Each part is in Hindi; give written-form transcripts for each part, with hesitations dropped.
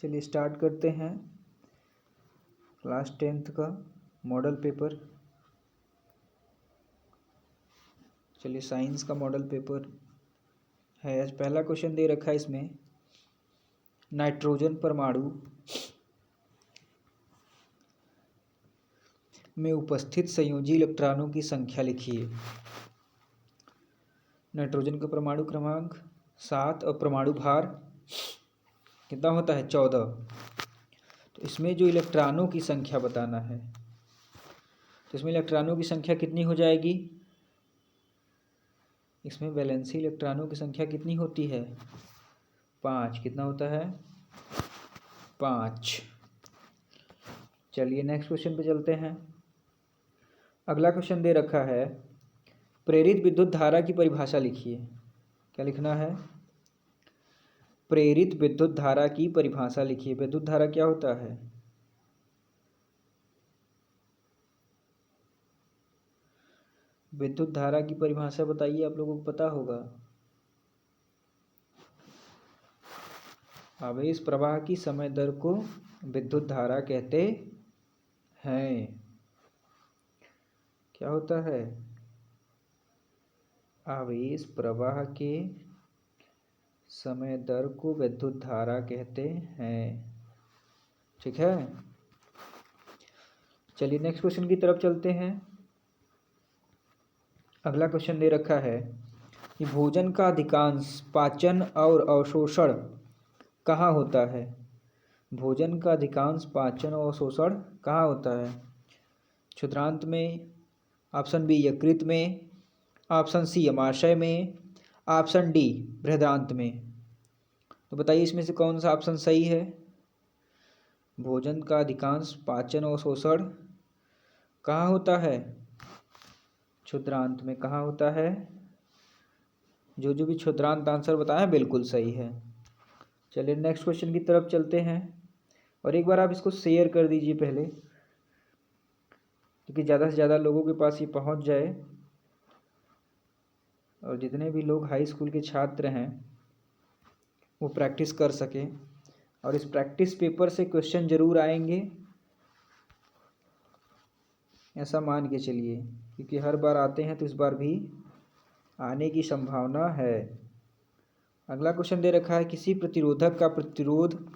चलिए स्टार्ट करते हैं क्लास 10th का मॉडल पेपर। चलिए साइंस का मॉडल पेपर है। आज पहला क्वेश्चन दे रखा है इसमें, नाइट्रोजन परमाणु में उपस्थित संयोजी इलेक्ट्रॉनों की संख्या लिखिए। नाइट्रोजन का परमाणु क्रमांक 7 और परमाणु भार कितना होता है 14। तो इसमें जो इलेक्ट्रॉनों की संख्या बताना है, तो इसमें इलेक्ट्रॉनों की संख्या कितनी हो जाएगी। इसमें वैलेंसी इलेक्ट्रॉनों की संख्या कितनी होती है 5। कितना होता है 5। चलिए नेक्स्ट क्वेश्चन पे चलते हैं। अगला क्वेश्चन दे रखा है, प्रेरित विद्युत धारा की परिभाषा लिखिए। क्या लिखना है, प्रेरित विद्युत धारा की परिभाषा लिखिए। विद्युत धारा क्या होता है, विद्युत धारा की परिभाषा बताइए, आप लोगों को पता होगा। आवेश प्रवाह की समय दर को विद्युत धारा कहते हैं। क्या होता है, आवेश प्रवाह के समय दर को विद्युत धारा कहते हैं। ठीक है, चलिए नेक्स्ट क्वेश्चन की तरफ चलते हैं। अगला क्वेश्चन दे रखा है कि भोजन का अधिकांश पाचन और अवशोषण कहाँ होता है। भोजन का अधिकांश पाचन और अवशोषण कहाँ होता है, क्षुद्रांत में, ऑप्शन बी यकृत में, ऑप्शन सी अमाशय में, ऑप्शन डी बृहदांत में। तो बताइए इसमें से कौन सा ऑप्शन सही है। भोजन का अधिकांश पाचन और शोषण कहाँ होता है, क्षुद्रांत में। कहाँ होता है, जो भी क्षुद्रांत आंसर बताएं बिल्कुल सही है। चलिए नेक्स्ट क्वेश्चन की तरफ चलते हैं, और एक बार आप इसको शेयर कर दीजिए पहले, क्योंकि ज़्यादा से ज़्यादा लोगों के पास ये पहुंच जाए, और जितने भी लोग हाई स्कूल के छात्र हैं वो प्रैक्टिस कर सकें। और इस प्रैक्टिस पेपर से क्वेश्चन ज़रूर आएंगे, ऐसा मान के चलिए, क्योंकि हर बार आते हैं तो इस बार भी आने की संभावना है। अगला क्वेश्चन दे रखा है, किसी प्रतिरोधक का प्रतिरोध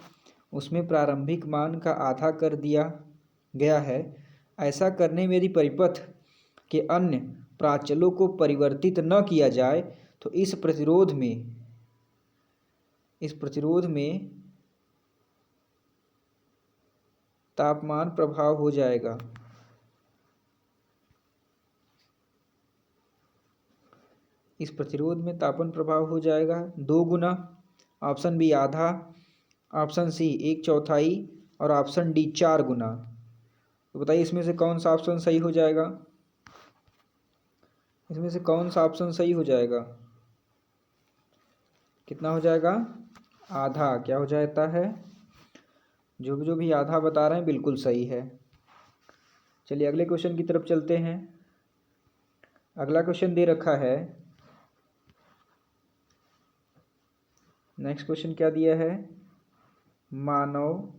उसमें प्रारंभिक मान का आधा कर दिया गया है। ऐसा करने में यदि परिपथ के अन्य प्राचलों को परिवर्तित न किया जाए तो इस प्रतिरोध में तापमान प्रभाव हो जाएगा। इस प्रतिरोध में तापमान प्रभाव हो जाएगा 2 गुना, ऑप्शन बी आधा, ऑप्शन सी 1/4 और ऑप्शन डी 4 गुना। तो बताइए इसमें से कौन सा ऑप्शन सही हो जाएगा। इसमें से कौन सा ऑप्शन सही हो जाएगा, कितना हो जाएगा आधा। क्या हो जाता है, जो भी आधा बता रहे हैं बिल्कुल सही है। चलिए अगले क्वेश्चन की तरफ चलते हैं। अगला क्वेश्चन दे रखा है, नेक्स्ट क्वेश्चन क्या दिया है, मानव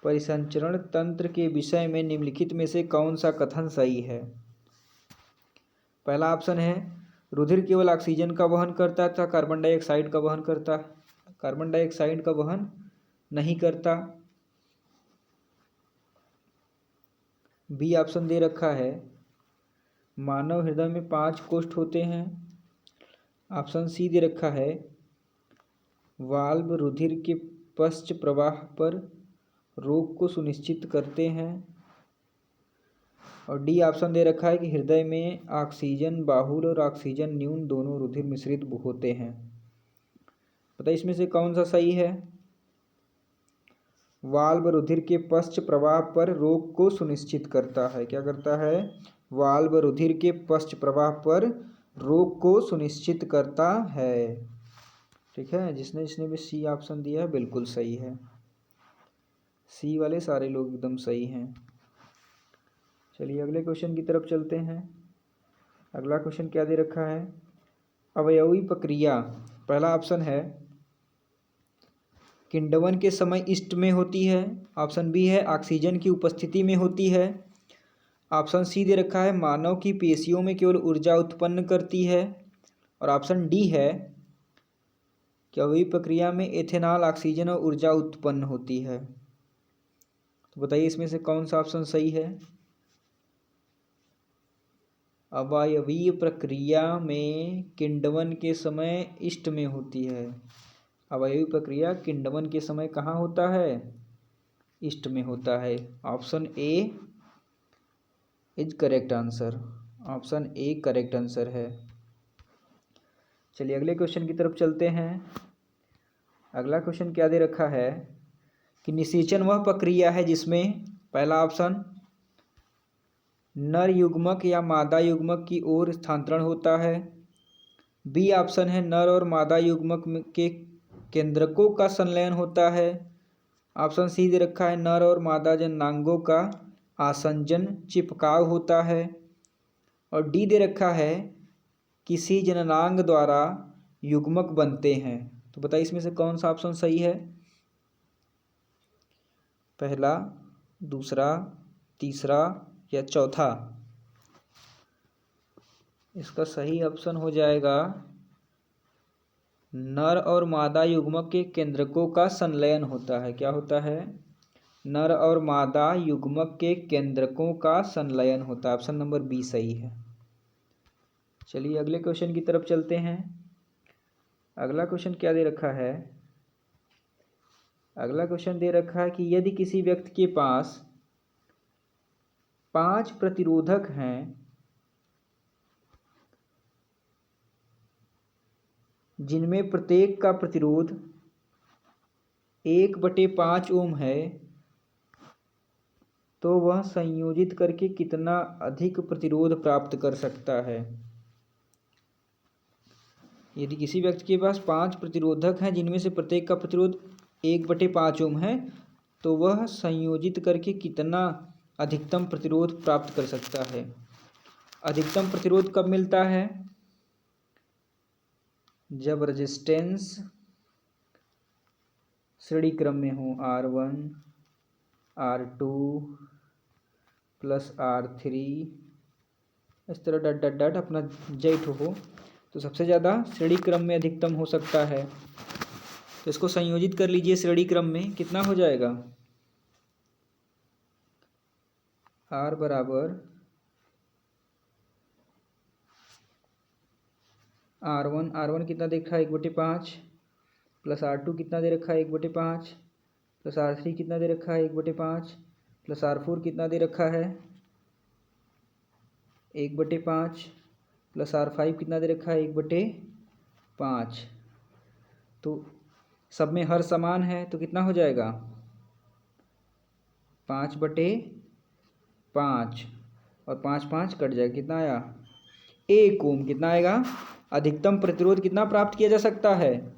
परिसंचरण तंत्र के विषय में निम्नलिखित में से कौन सा कथन सही है। पहला ऑप्शन है, रुधिर केवल ऑक्सीजन का वहन करता है तथा कार्बन डाइऑक्साइड का वहन करता है, कार्बन डाइऑक्साइड का वहन नहीं करता। बी ऑप्शन दे रखा है, मानव हृदय में 5 कोष्ठ होते हैं। ऑप्शन सी दे रखा है, वाल्व रुधिर के पश्च प्रवाह पर रोक को सुनिश्चित करते हैं। और डी ऑप्शन दे रखा है कि हृदय में ऑक्सीजन बाहुल और ऑक्सीजन न्यून दोनों रुधिर मिश्रित होते हैं। बताइए इसमें से कौन सा सही है। वाल्व रुधिर के पश्च प्रवाह पर रोक को सुनिश्चित करता है। क्या करता है, वाल्व रुधिर के पश्च प्रवाह पर रोक को सुनिश्चित करता है। ठीक है, जिसने भी सी ऑप्शन दिया है बिल्कुल सही है। सी वाले सारे लोग एकदम सही हैं। चलिए अगले क्वेश्चन की तरफ चलते हैं। अगला क्वेश्चन क्या दे रखा है, अवयवी प्रक्रिया। पहला ऑप्शन है किण्वन के समय ईस्ट में होती है। ऑप्शन बी है ऑक्सीजन की उपस्थिति में होती है। ऑप्शन सी दे रखा है मानव की पेशियों में केवल ऊर्जा उत्पन्न करती है। और ऑप्शन डी है कि अवयवी प्रक्रिया में एथेनॉल ऑक्सीजन और ऊर्जा उत्पन्न होती है। तो बताइए इसमें से कौन सा ऑप्शन सही है। अवयवीय प्रक्रिया में किण्वन के समय ईस्ट में होती है। अवयवी प्रक्रिया किण्वन के समय कहाँ होता है, ईस्ट में होता है। Option A is correct answer. Option A correct answer है। चलिए अगले क्वेश्चन की तरफ चलते हैं। अगला क्वेश्चन क्या दे रखा है कि निषेचन वह प्रक्रिया है जिसमें पहला ऑप्शन नर युग्मक या मादा युग्मक की ओर स्थानांतरण होता है। बी ऑप्शन है नर और मादा युग्मक के केंद्रकों का संलयन होता है। ऑप्शन सी दे रखा है नर और मादा जननांगों का आसंजन चिपकाव होता है। और डी दे रखा है किसी जननांग द्वारा युग्मक बनते हैं। तो बताइए इसमें से कौन सा ऑप्शन सही है। पहला, दूसरा, तीसरा या चौथा। इसका सही ऑप्शन हो जाएगा नर और मादा युग्मक के केंद्रकों का संलयन होता है। क्या होता है, नर और मादा युग्मक के केंद्रकों का संलयन होता है। ऑप्शन नंबर बी सही है। चलिए अगले क्वेश्चन की तरफ चलते हैं। अगला क्वेश्चन क्या दे रखा है। अगला क्वेश्चन दे रखा है कि यदि किसी व्यक्ति के पास 5 प्रतिरोधक हैं जिनमें प्रत्येक का प्रतिरोध 1/5 ओम है, तो वह संयोजित करके कितना अधिक प्रतिरोध प्राप्त कर सकता है। यदि किसी व्यक्ति के पास 5 प्रतिरोधक हैं जिनमें से प्रत्येक का प्रतिरोध 1/5 ओम है, तो वह संयोजित करके कितना अधिकतम प्रतिरोध प्राप्त कर सकता है। अधिकतम प्रतिरोध कब मिलता है, जब रेजिस्टेंस श्रेणी क्रम में हो, R1 R2 प्लस R3 इस तरह डट डट डट अपना जेट हो, तो सबसे ज़्यादा श्रेणी क्रम में अधिकतम हो सकता है। तो इसको संयोजित कर लीजिए श्रेणी क्रम में, कितना हो जाएगा, R बराबर R1 कितना दे रखा है 1/5 प्लस R2 कितना दे रखा है 1/5 प्लस R3 कितना दे रखा है 1/5 प्लस R4 कितना दे रखा है 1/5 प्लस R5 कितना दे रखा है 1/5। तो सब में हर समान है तो कितना हो जाएगा 5/5 और 5 कट जाएगा, कितना आया 1 ओम। कितना आएगा, अधिकतम प्रतिरोध कितना प्राप्त किया जा सकता है,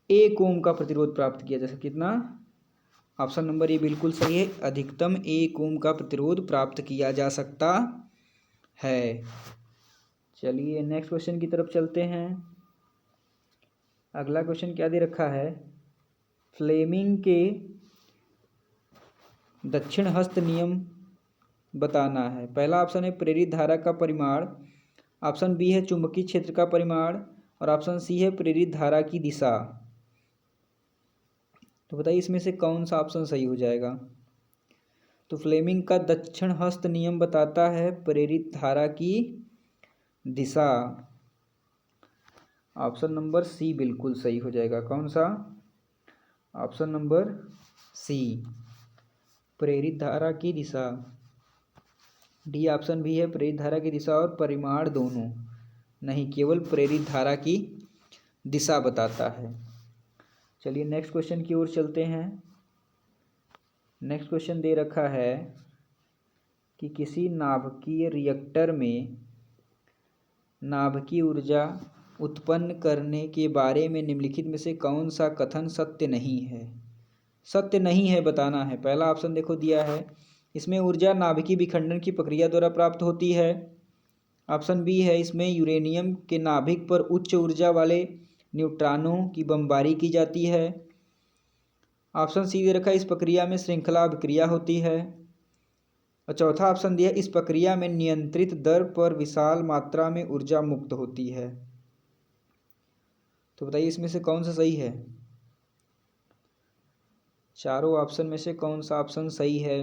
1 ओम का प्रतिरोध प्राप्त किया जा सकता, कितना, ऑप्शन नंबर ए बिल्कुल सही है। अधिकतम 1 ओम का प्रतिरोध प्राप्त किया जा सकता है। चलिए नेक्स्ट क्वेश्चन की तरफ चलते हैं। अगला क्वेश्चन क्या दे रखा है, फ्लेमिंग के दक्षिण हस्त नियम बताना है। पहला ऑप्शन है प्रेरित धारा का परिमाण, ऑप्शन बी है चुंबकीय क्षेत्र का परिमाण और ऑप्शन सी है प्रेरित धारा की दिशा। तो बताइए इसमें से कौन सा ऑप्शन सही हो जाएगा। तो फ्लेमिंग का दक्षिण हस्त नियम बताता है प्रेरित धारा की दिशा। ऑप्शन नंबर सी बिल्कुल सही हो जाएगा। कौन सा, ऑप्शन नंबर सी, प्रेरित धारा की दिशा। डी ऑप्शन भी है, प्रेरित धारा की दिशा और परिमाण दोनों नहीं, केवल प्रेरित धारा की दिशा बताता है। चलिए नेक्स्ट क्वेश्चन की ओर चलते हैं। नेक्स्ट क्वेश्चन दे रखा है कि किसी नाभिकीय रिएक्टर में नाभिकीय ऊर्जा उत्पन्न करने के बारे में निम्नलिखित में से कौन सा कथन सत्य नहीं है। सत्य नहीं है बताना है। पहला ऑप्शन देखो दिया है, इसमें ऊर्जा नाभिकीय विखंडन की प्रक्रिया द्वारा प्राप्त होती है। ऑप्शन बी है, इसमें यूरेनियम के नाभिक पर उच्च ऊर्जा वाले न्यूट्रॉनों की बमबारी की जाती है। ऑप्शन सी दे रखा है, इस प्रक्रिया में श्रृंखला अभिक्रिया होती है। और चौथा ऑप्शन दिया, इस प्रक्रिया में नियंत्रित दर पर विशाल मात्रा में ऊर्जा मुक्त होती है। तो बताइए इसमें से कौन सा सही है? चारों ऑप्शन में से कौन सा ऑप्शन सही है?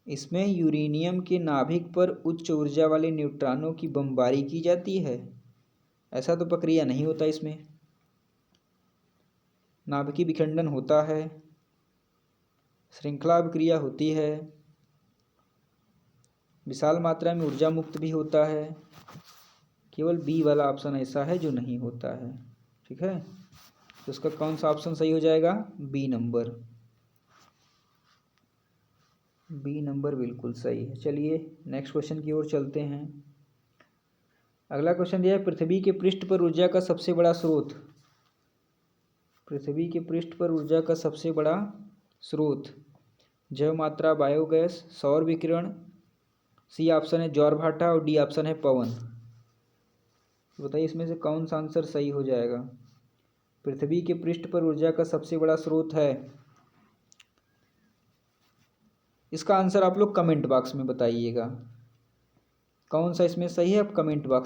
इसमें यूरेनियम के नाभिक पर उच्च ऊर्जा वाले न्यूट्रॉनों की बमबारी की जाती है। ऐसा तो प्रक्रिया नहीं होता, इसमें नाभिकीय विखंडन होता है, श्रृंखला अभिक्रिया होती है, विशाल मात्रा में ऊर्जा मुक्त भी होता है। केवल बी वाला ऑप्शन ऐसा है जो नहीं होता है। ठीक है, तो इसका कौन सा ऑप्शन सही हो जाएगा? B number. बी नंबर बिल्कुल सही है। चलिए नेक्स्ट क्वेश्चन की ओर चलते हैं। अगला क्वेश्चन दिया है, पृथ्वी के पृष्ठ पर ऊर्जा का सबसे बड़ा स्रोत। पृथ्वी के पृष्ठ पर ऊर्जा का सबसे बड़ा स्रोत, जैव मात्रा, बायोगैस, सौर विकिरण, सी ऑप्शन है ज्वारभाटा और डी ऑप्शन है पवन। तो बताइए इसमें से कौन सा आंसर सही हो जाएगा? पृथ्वी के पृष्ठ पर ऊर्जा का सबसे बड़ा स्रोत है, इसका आंसर आप लोग कमेंट बॉक्स में बताइएगा। कौन सा इसमें सही है, आप कमेंट बॉक्स